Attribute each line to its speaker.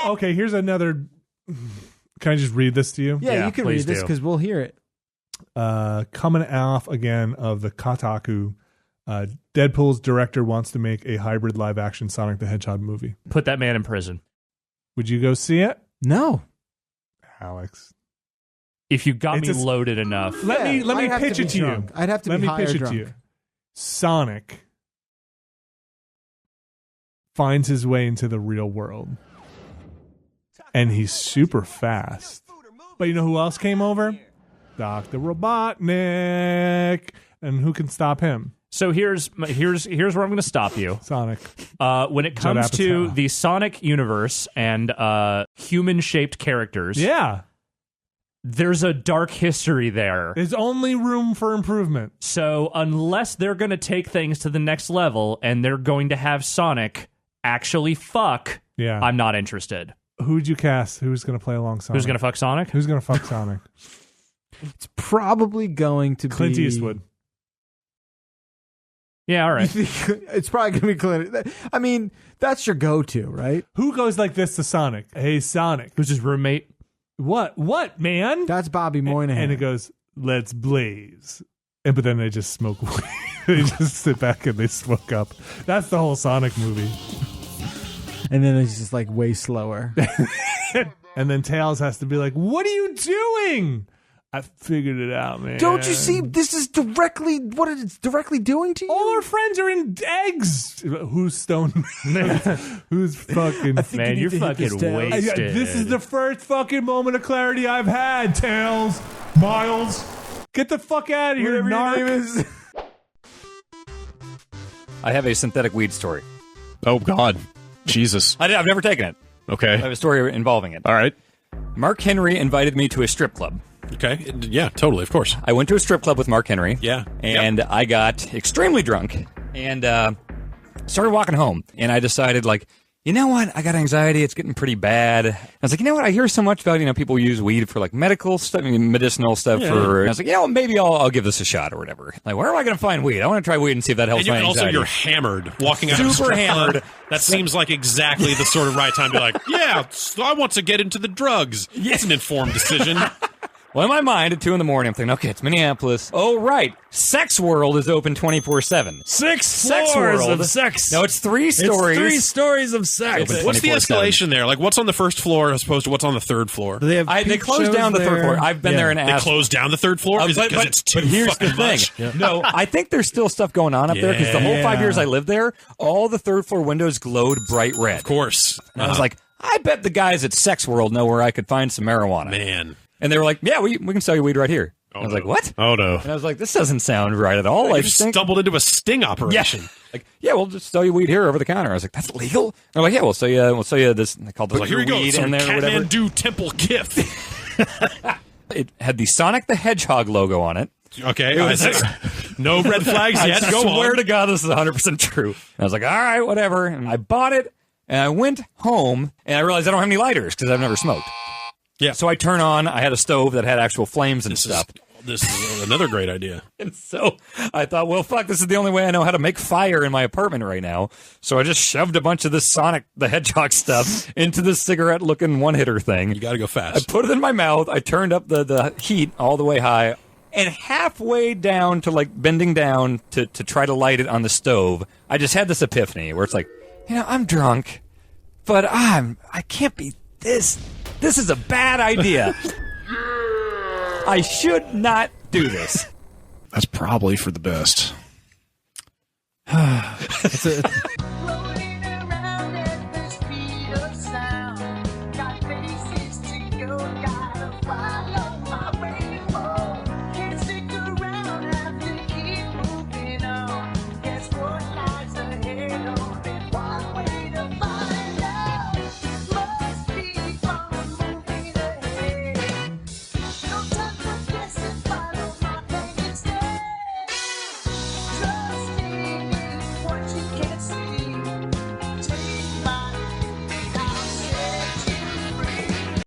Speaker 1: Okay, here's another. Can I just read this to you?
Speaker 2: Yeah, you can read this because we'll hear it.
Speaker 1: Coming off again of the Kotaku, Deadpool's director wants to make a hybrid live-action Sonic the Hedgehog movie.
Speaker 3: Put that man in prison.
Speaker 1: Would you go see it?
Speaker 2: No.
Speaker 1: Alex.
Speaker 3: If you got me loaded enough.
Speaker 1: Let me pitch it to you.
Speaker 2: I'd have to be higher drunk. Let me pitch it to you.
Speaker 1: Sonic finds his way into the real world. And he's super fast. But you know who else came over? Dr. Robotnik. And who can stop him?
Speaker 3: So here's where I'm going to stop you.
Speaker 1: Sonic.
Speaker 3: When it comes to the Sonic universe and human-shaped characters, there's a dark history there.
Speaker 1: There's only room for improvement.
Speaker 3: So unless they're going to take things to the next level and they're going to have Sonic actually fuck, I'm not interested.
Speaker 1: Who'd you cast? Who's going to play along Sonic?
Speaker 3: Who's going to fuck Sonic?
Speaker 1: Who's going to fuck Sonic?
Speaker 2: It's probably going to
Speaker 1: Clint
Speaker 2: be...
Speaker 1: Eastwood.
Speaker 3: Yeah, all right.
Speaker 2: It's probably going to be Clint. I mean, that's your go-to, right?
Speaker 1: Who goes like this to Sonic? Hey, Sonic.
Speaker 3: Who's his roommate?
Speaker 1: What, man?
Speaker 2: That's Bobby Moynihan.
Speaker 1: And it goes, let's blaze. But then they just smoke weed. They just sit back and they smoke up. That's the whole Sonic movie.
Speaker 2: And then it's just like way slower.
Speaker 1: And then Tails has to be like, what are you doing? I figured it out, man.
Speaker 2: Don't you see? This is directly what it's directly doing to you.
Speaker 1: All our friends are in eggs. Who's stoned? Who's fucking?
Speaker 3: Man, you're fucking wasted.
Speaker 1: This is the first fucking moment of clarity I've had. Tails, Miles, get the fuck out of here, narc.
Speaker 4: I have a synthetic weed story.
Speaker 5: Oh God, Jesus!
Speaker 4: I've never taken it.
Speaker 5: Okay,
Speaker 4: I have a story involving it.
Speaker 5: All right.
Speaker 4: Mark Henry invited me to a strip club.
Speaker 5: Okay. Yeah, totally. Of course.
Speaker 4: I went to a strip club with Mark Henry.
Speaker 5: Yeah.
Speaker 4: And I got extremely drunk and started walking home. And I decided, like, you know what? I got anxiety. It's getting pretty bad. I was like, you know what? I hear so much about, people use weed for, like, medical stuff, medicinal stuff. I was like, maybe I'll give this a shot or whatever. Like, where am I going to find weed? I want to try weed and see if that helps my anxiety.
Speaker 5: Also, you're hammered. Walking out of
Speaker 4: super hammered.
Speaker 5: That seems like exactly the sort of right time to be like, yeah, I want to get into the drugs. It's an informed decision.
Speaker 4: Well, in my mind, at 2 in the morning, I'm thinking, okay, it's Minneapolis. Oh, right. Sex World is open 24/7.
Speaker 3: Six floors of sex.
Speaker 4: No, it's 3 stories.
Speaker 3: It's 3 stories of sex.
Speaker 5: What's the escalation there? Like, what's on the first floor as opposed to what's on the third floor?
Speaker 4: They closed down the third floor. I've been there and asked.
Speaker 5: They closed down the third floor? Is it because it's too fucking much?
Speaker 4: But here's the thing. No, I think there's still stuff going on up there because the whole 5 years I lived there, all the third floor windows glowed bright red.
Speaker 5: Of course.
Speaker 4: And I was like, I bet the guys at Sex World know where I could find some marijuana.
Speaker 5: Man.
Speaker 4: And they were like, yeah, we can sell you weed right here. I was like, what?
Speaker 5: Oh, no.
Speaker 4: And I was like, this doesn't sound right at all.
Speaker 5: I just stumbled into a sting operation.
Speaker 4: Yeah. Like, yeah, we'll just sell you weed here over the counter. I was like, that's legal? They're like, yeah, we'll sell you this. They called this
Speaker 5: here we go.
Speaker 4: weed
Speaker 5: Some
Speaker 4: in there or whatever.
Speaker 5: Kathmandu Temple gift.
Speaker 4: It had the Sonic the Hedgehog logo on it.
Speaker 5: Okay. No red flags yet.
Speaker 4: I swear to God, this is 100% true. And I was like, all right, whatever. And I bought it, and I went home, and I realized I don't have any lighters because I've never smoked.
Speaker 5: Yeah.
Speaker 4: So I had a stove that had actual flames and stuff.
Speaker 5: This is another great idea.
Speaker 4: And so I thought, well, fuck, this is the only way I know how to make fire in my apartment right now. So I just shoved a bunch of this Sonic the Hedgehog stuff into this cigarette-looking one-hitter thing.
Speaker 5: You got to go fast.
Speaker 4: I put it in my mouth. I turned up the heat all the way high. And halfway down to, like, bending down to try to light it on the stove, I just had this epiphany where it's like, I'm drunk, but I can't be this. This is a bad idea. I should not do this.
Speaker 5: That's probably for the best.